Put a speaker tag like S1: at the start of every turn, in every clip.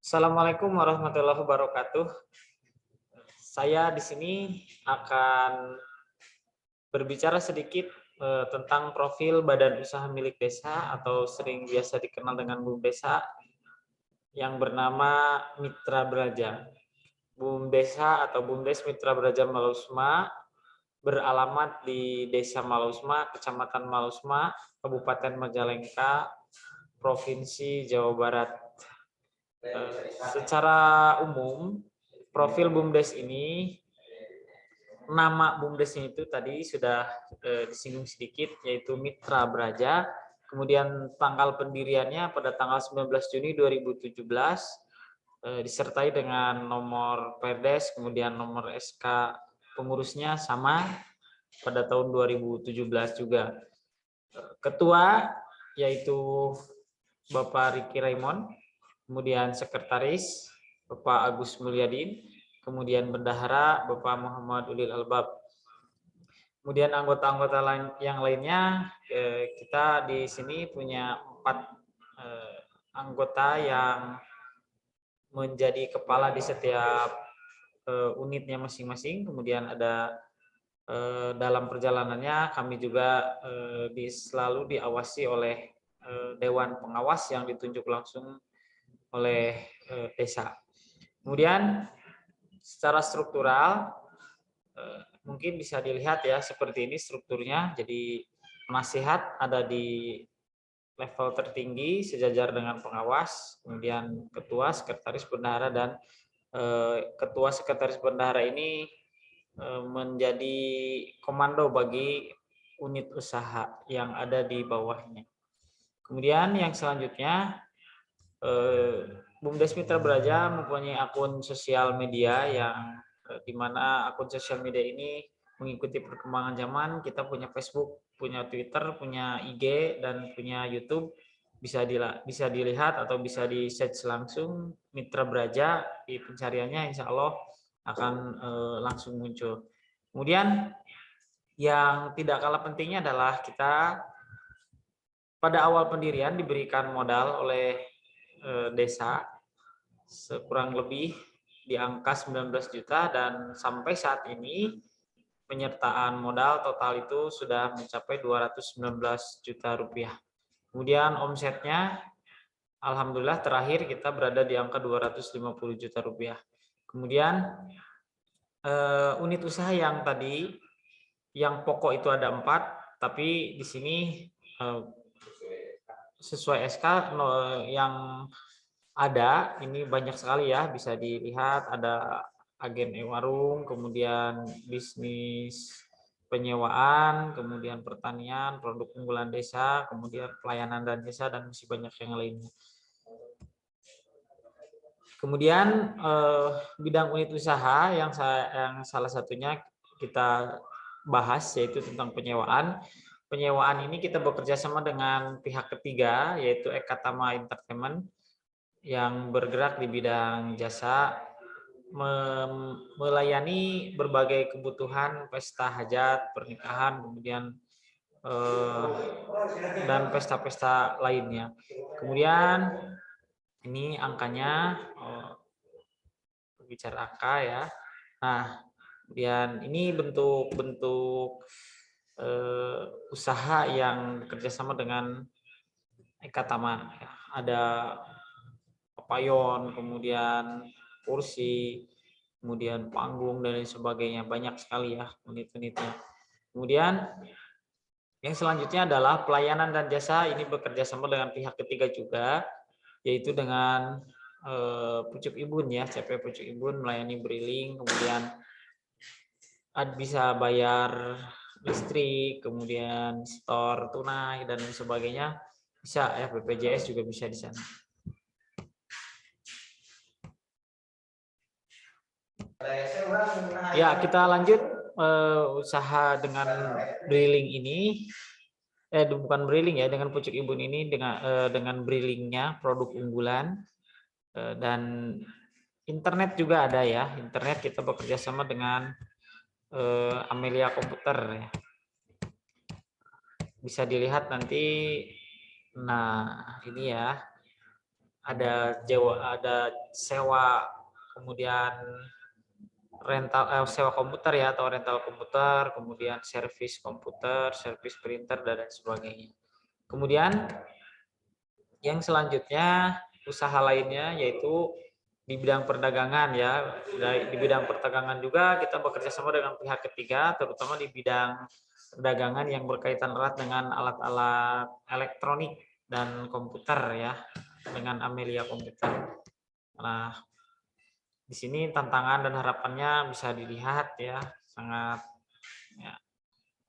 S1: Assalamualaikum warahmatullahi wabarakatuh. Saya di sini akan berbicara sedikit tentang profil badan usaha milik desa atau sering biasa dikenal dengan BUMDesa yang bernama Mitra Braja. BUMDesa atau BUMDes Mitra Braja Malausma beralamat di Desa Malausma, Kecamatan Malausma, Kabupaten Majalengka, Provinsi Jawa Barat. Secara umum, profil BUMDes ini, nama BUMDesnya itu tadi sudah disinggung sedikit, yaitu Mitra Braja. Kemudian tanggal pendiriannya pada tanggal 19 Juni 2017, disertai dengan nomor Perdes, kemudian nomor SK pengurusnya sama pada tahun 2017 juga. Ketua yaitu Bapak Riki Raymond, kemudian sekretaris Bapak Agus Mulyadin, kemudian bendahara Bapak Muhammad Ulil Albab. Kemudian anggota-anggota yang lainnya, kita di sini punya 4 anggota yang menjadi kepala di setiap unitnya masing-masing. Kemudian ada dalam perjalanannya kami juga selalu diawasi oleh Dewan Pengawas yang ditunjuk langsung oleh desa. Kemudian secara struktural mungkin bisa dilihat ya seperti ini strukturnya. Jadi penasihat ada di level tertinggi sejajar dengan pengawas, kemudian ketua, sekretaris, bendahara, dan ketua sekretaris bendahara ini menjadi komando bagi unit usaha yang ada di bawahnya. Kemudian yang selanjutnya, BUMDes Mitra Braja mempunyai akun sosial media yang di mana akun sosial media ini mengikuti perkembangan zaman. Kita punya Facebook, punya Twitter, punya IG, dan punya YouTube. Bisa dilihat atau bisa di search langsung Mitra Braja, di pencariannya insya Allah akan langsung muncul. Kemudian yang tidak kalah pentingnya adalah kita pada awal pendirian diberikan modal oleh desa sekurang lebih di angka 19 juta, dan sampai saat ini penyertaan modal total itu sudah mencapai 219 juta rupiah. Kemudian omsetnya alhamdulillah terakhir kita berada di angka 250 juta rupiah. Kemudian unit usaha yang tadi, yang pokok itu ada 4, tapi di sini sesuai SK yang ada ini banyak sekali ya, bisa dilihat ada agen e-warung, kemudian bisnis penyewaan, kemudian pertanian, produk unggulan desa, kemudian pelayanan dan desa, dan masih banyak yang lainnya. Kemudian bidang unit usaha yang salah satunya kita bahas yaitu tentang penyewaan. Penyewaan ini kita bekerja sama dengan pihak ketiga yaitu Ekatama Entertainment yang bergerak di bidang jasa melayani berbagai kebutuhan pesta hajat, pernikahan, kemudian dan pesta-pesta lainnya. Kemudian ini angkanya, bicara angka ya. Nah, kemudian ini bentuk-bentuk usaha yang bekerjasama dengan Ekatama. Ada payon, kemudian kursi, kemudian panggung, dan lain sebagainya. Banyak sekali ya unit-unitnya. Kemudian yang selanjutnya adalah pelayanan dan jasa. Ini bekerja sama dengan pihak ketiga juga, yaitu dengan Pucuk Ibun ya, CP Pucuk Ibun melayani briling, kemudian bisa bayar listrik, kemudian store tunai dan lain sebagainya. Bisa ya, BPJS juga bisa di sana. Ya, kita lanjut usaha dengan briling ini. Bukan briling ya, dengan Pucuk Ibun ini dengan brilingnya produk unggulan, dan internet juga ada ya. Internet kita bekerja sama dengan Amelia Komputer ya. Bisa dilihat nanti. Nah, ini ya. ada sewa, kemudian sewa komputer ya, atau rental komputer, kemudian servis komputer, servis printer, dan lain sebagainya. Kemudian yang selanjutnya usaha lainnya yaitu di bidang perdagangan ya. Di bidang perdagangan juga kita bekerja sama dengan pihak ketiga, terutama di bidang perdagangan yang berkaitan erat dengan alat-alat elektronik dan komputer ya, dengan Amelia Komputer. Nah, di sini tantangan dan harapannya bisa dilihat ya, sangat ya.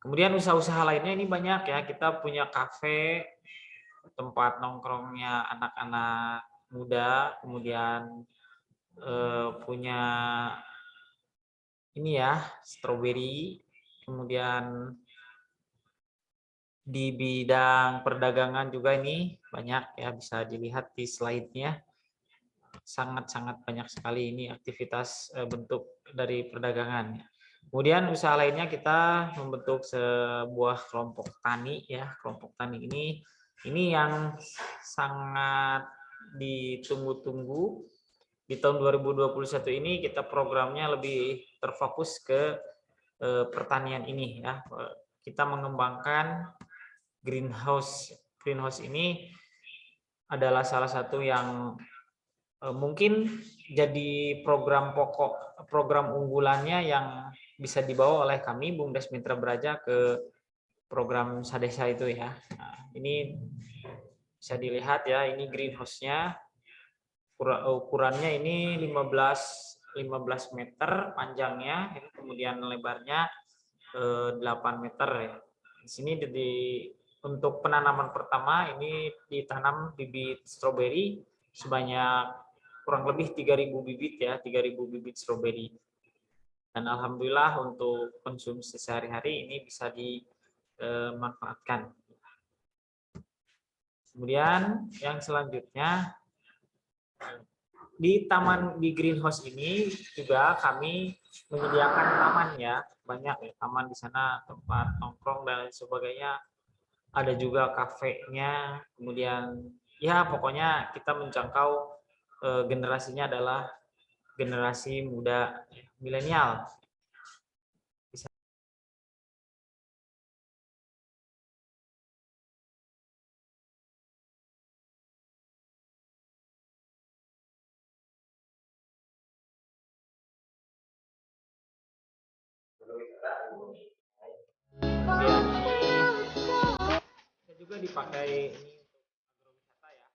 S1: Kemudian usaha-usaha lainnya ini banyak ya. Kita punya kafe, tempat nongkrongnya anak-anak muda, kemudian punya ini ya, strawberry, kemudian di bidang perdagangan juga ini banyak ya, bisa dilihat di slide-nya. Sangat-sangat banyak sekali ini aktivitas bentuk dari perdagangan. Kemudian usaha lainnya kita membentuk sebuah kelompok tani ya. Kelompok tani ini yang sangat ditunggu-tunggu. Di tahun 2021 ini kita programnya lebih terfokus ke pertanian ini ya. Kita mengembangkan greenhouse. Greenhouse ini adalah salah satu yang mungkin jadi program pokok, program unggulannya yang bisa dibawa oleh kami BUMDes Mitra Braja ke program Sadesa itu ya. Nah, ini bisa dilihat ya, ini greenhouse-nya. Ukurannya ini 15 meter panjangnya, kemudian lebarnya 8 meter ya. Di sini untuk penanaman pertama ini ditanam bibit stroberi sebanyak kurang lebih 3.000 bibit ya, 3.000 bibit stroberi. Dan alhamdulillah untuk konsumsi sehari-hari ini bisa dimanfaatkan. Kemudian yang selanjutnya di greenhouse ini juga kami menyediakan taman ya, banyak ya taman di sana, tempat nongkrong dan lain sebagainya. Ada juga kafenya, kemudian ya pokoknya kita menjangkau generasinya adalah generasi muda milenial. Kemudian ini juga dipakai ini untuk agrowisata ya.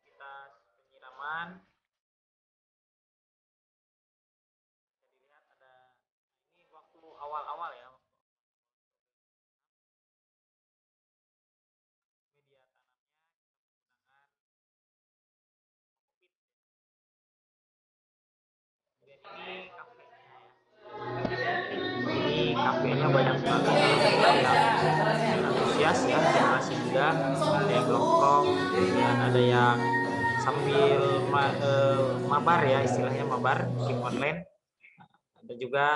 S1: Kita penyiraman. Bisa dilihat ada ini waktu awal-awal ya. Media tanamnya kita menggunakan kokpit. Kemudian ini kafenya ya. Ini kafenya banyak sekali yang antusias ya, generasi muda, ada yang nongkrong, kemudian ada yang sambil mabar ya, istilahnya mabar, game online. Ada juga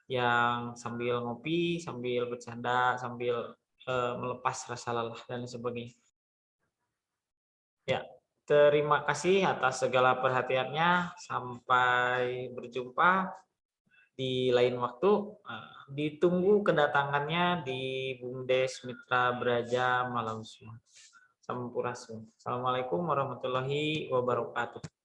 S1: yang sambil ngopi, sambil bercanda, sambil melepas rasa lelah dan sebagainya. Ya, terima kasih atas segala perhatiannya. Sampai berjumpa di lain waktu. Ditunggu kedatangannya di BUMDes Mitra Braja Malam Sumatera. Sampurasun. Assalamualaikum warahmatullahi wabarakatuh.